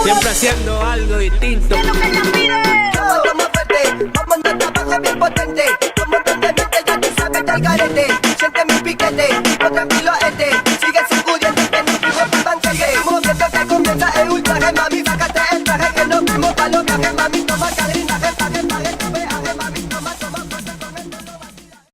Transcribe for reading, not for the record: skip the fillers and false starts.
Siempre haciendo algo distinto. Vamos fuerte, vamos a trabajar bien potente. Como mente ya tú sabes del garete. Siente mi piquete, tipo tranquilo sigue sacudiendo que no fuimos pa' banquete. Moviendo que comienza el ultraje, mami, sácate el traje que nos fuimos pa' los viajes, mami, toma cadrina.